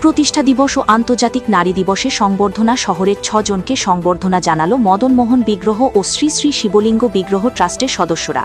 প্রতিষ্ঠা দিবস ও আন্তর্জাতিক নারী দিবসে সংবর্ধনা শহরের ৬ জনকে সংবর্ধনা জানালো মদন মোহন বিগ্রহ ও শ্রী শ্রী শিবলিঙ্গ বিগ্রহ ট্রাস্টের সদস্যরা।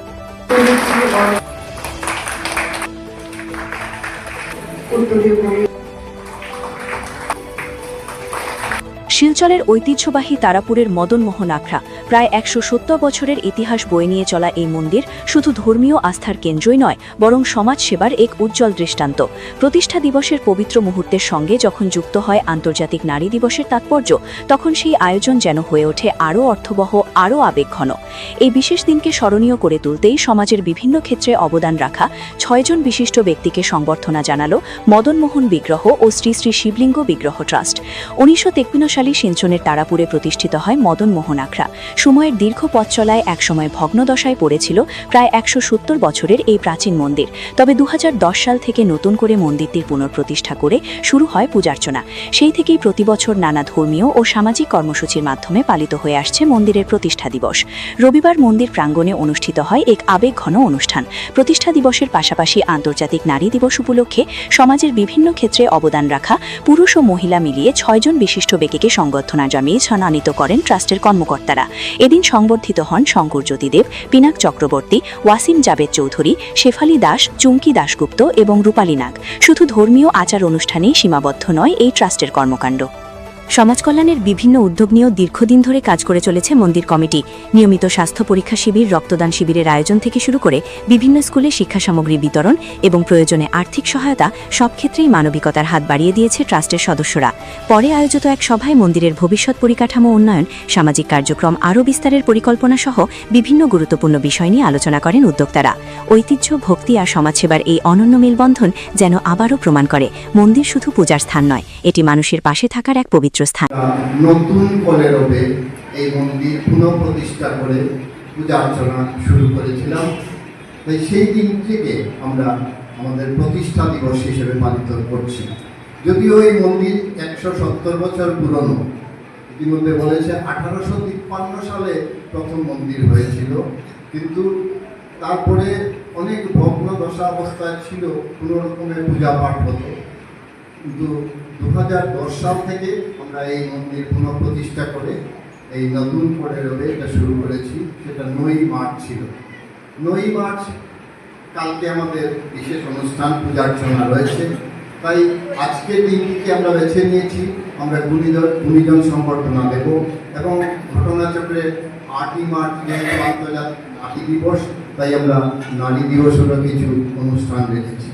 শিলচরের ঐতিহ্যবাহী তারাপুরের মদন মোহন আখড়া প্রায় ১৭০ বছরের ইতিহাস বয়ে নিয়ে চলা এই মন্দির শুধু ধর্মীয় আস্থার কেন্দ্রই নয়, বরং সমাজ সেবার এক উজ্জ্বল দৃষ্টান্ত। প্রতিষ্ঠা দিবসের পবিত্র মুহূর্তের সঙ্গে যখন যুক্ত হয় আন্তর্জাতিক নারী দিবসের তাৎপর্য, তখন সেই আয়োজন যেন হয়ে ওঠে আরও অর্থবহ, আরও আবেগঘন। এই বিশেষ দিনকে স্মরণীয় করে তুলতেই সমাজের বিভিন্ন ক্ষেত্রে অবদান রাখা ৬ জন বিশিষ্ট ব্যক্তিকে সংবর্ধনা জানালো মদন মোহন বিগ্রহ ও শ্রী শ্রী শিবলিঙ্গ বিগ্রহ ট্রাস্ট। ১৯৫৩ সালে শিলচরের তারাপুরে প্রতিষ্ঠিত হয় মদন মোহন আখড়া। সময়ের দীর্ঘ পথ চলায় একসময় ভগ্নদশায় পড়েছিল প্রায় ১৭০ বছরের এই প্রাচীন মন্দির। তবে ২০১০ সাল থেকে নতুন করে মন্দিরটির পুনঃপ্রতিষ্ঠা করে শুরু হয় পূজার্চনা। সেই থেকেই প্রতিবছর নানা ধর্মীয় ও সামাজিক কর্মসূচির মাধ্যমে পালিত হয়ে আসছে মন্দিরের প্রতিষ্ঠা দিবস। রবিবার মন্দির প্রাঙ্গণে অনুষ্ঠিত হয় এক আবেগঘন অনুষ্ঠান। প্রতিষ্ঠা দিবসের পাশাপাশি আন্তর্জাতিক নারী দিবস উপলক্ষে সমাজের বিভিন্ন ক্ষেত্রে অবদান রাখা পুরুষ ও মহিলা মিলিয়ে ৬ জন বিশিষ্ট ব্যক্তিকে সংবর্ধনা জানিয়ে সম্মানিত করেন ট্রাস্টের কর্মকর্তারা। এদিন সংবর্ধিত হন শঙ্কর জ্যোতি দেব, পিনাক চক্রবর্তী, ওয়াসিম জাবেদ চৌধুরী, শেফালি দাস, চুমকি দাশগুপ্ত এবং রূপালী নাগ। শুধু ধর্মীয় আচার অনুষ্ঠানেই সীমাবদ্ধ নয় এই ট্রাস্টের কর্মকাণ্ড। সমাজ কল্যাণের বিভিন্ন উদ্যোগ নিয়েও দীর্ঘদিন ধরে কাজ করে চলেছে মন্দির কমিটি। নিয়মিত স্বাস্থ্য পরীক্ষা শিবির, রক্তদান শিবিরের আয়োজন থেকে শুরু করে বিভিন্ন স্কুলে শিক্ষা সামগ্রী বিতরণ এবং প্রয়োজনে আর্থিক সহায়তা, সব ক্ষেত্রেই মানবিকতার হাত বাড়িয়ে দিয়েছে ট্রাস্টের সদস্যরা। পরে আয়োজিত এক সভায় মন্দিরের ভবিষ্যৎ পরিকাঠামো উন্নয়ন, সামাজিক কার্যক্রম আরও বিস্তারের পরিকল্পনা সহ বিভিন্ন গুরুত্বপূর্ণ বিষয় নিয়ে আলোচনা করেন উদ্যোক্তারা। ঐতিহ্য, ভক্তি আর সমাজসেবার এই অনন্য মেলবন্ধন যেন আবারও প্রমাণ করে মন্দির শুধু পূজার স্থান নয়, এটি মানুষের পাশে থাকার এক পবিত্র স্থান। নতুন করে রবে এই মন্দির পুনঃপ্রতিষ্ঠা করে পূজা অর্চনা শুরু করেছিলাম। তাই সেই দিন থেকে আমরা আমাদের প্রতিষ্ঠা দিবস হিসেবে পালিত করছি। যদিও এই মন্দির ১৭০ বছর পুরনো, ইতিমধ্যে বলেছে ১৮৫৩ সালে প্রথম মন্দির হয়েছিল, কিন্তু তারপরে অনেক ভগ্ন দশা অবস্থায় ছিল, কোনো রকমের পূজা পাঠ হতো। কিন্তু ২০১০ সাল থেকে আমরা এই মন্দির পুনঃপ্রতিষ্ঠা করে এই নতুন করে রবে এটা শুরু করেছি। সেটা ৯ মার্চ ছিল। ৯ মার্চ কালকে আমাদের বিশেষ অনুষ্ঠান পূজার্চনা রয়েছে। তাই আজকের দিনটিকে আমরা বেছে নিয়েছি, আমরা গুণীজন সংবর্ধনা দেব এবং ঘটনাচক্রে ৮ই মার্চ যেহেতু আন্তর্জাতিক নারী দিবস, তাই আমরা নারী দিবসেরও কিছু অনুষ্ঠান রেখেছি।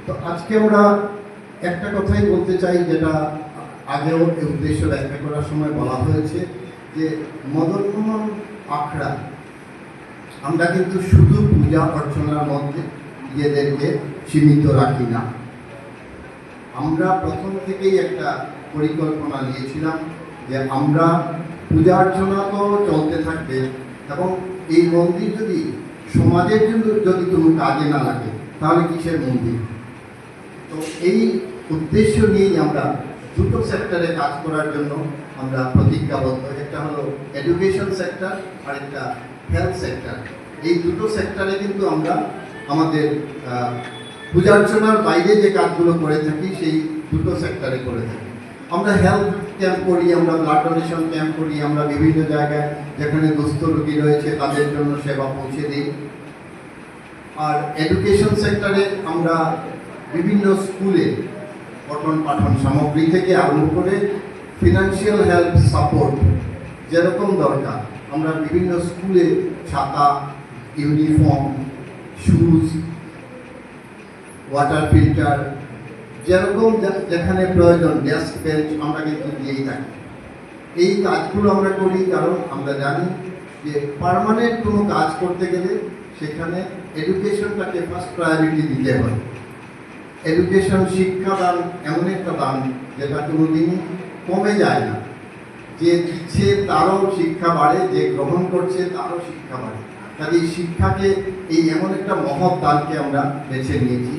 তো আজকে আমরা একটা কথাই বলতে চাই, যেটা আগেও এই উদ্দেশ্য ব্যাখ্যা করার সময় বলা হয়েছে, যে মদন মোহন আখড়া আমরা কিন্তু শুধু পূজা অর্চনার মধ্যে নিজেদেরকে সীমিত রাখি না। আমরা প্রথম থেকেই একটা পরিকল্পনা নিয়েছিলাম যে আমরা পূজা অর্চনা তো চলতে থাকবে এবং এই মন্দির যদি সমাজের জন্য যদি কোনো কাজে না লাগে তাহলে কিসের মন্দির। তো এই উদ্দেশ্য নিয়েই আমরা দুটো সেক্টরে কাজ করার জন্য আমরা প্রতিজ্ঞাবদ্ধ। একটা হলো এডুকেশন সেক্টর আর একটা হেলথ সেক্টর। এই দুটো সেক্টরে কিন্তু আমরা আমাদের পূজার্চনার বাইরে যে কাজগুলো করে থাকি সেই দুটো সেক্টরে করে থাকি। আমরা হেলথ ক্যাম্প করি, আমরা ব্লাড ডোনেশন ক্যাম্প করি, আমরা বিভিন্ন জায়গায় যেখানে দুস্থ রোগী রয়েছে তাদের জন্য সেবা পৌঁছে দিই। আর এডুকেশন সেক্টরে আমরা বিভিন্ন স্কুলে পঠন পাঠন সামগ্রী থেকে আরম্ভ করে ফিনান্সিয়াল হেল্প সাপোর্ট যেরকম দরকার, আমরা বিভিন্ন স্কুলে ছাতা, ইউনিফর্ম, শুজ, ওয়াটার ফিল্টার, যেরকম যেখানে প্রয়োজন ডেস্ক বেঞ্চ আমরা কিন্তু দিয়েই থাকি। এই কাজগুলো আমরা করি কারণ আমরা জানি যে পার্মানেন্ট কোনো কাজ করতে গেলে সেখানে এডুকেশনটাকে ফার্স্ট প্রায়োরিটি দিতে হয়। এডুকেশন, শিক্ষাদান এমন একটা দান যেটা কোনোদিনই কমে যায় না। যে দিচ্ছে তারও শিক্ষা বাড়ে, যে গ্রহণ করছে তারও শিক্ষা বাড়ে। কাজে শিক্ষাকে এই এমন একটা মহৎ দানকে আমরা বেছে নিয়েছি।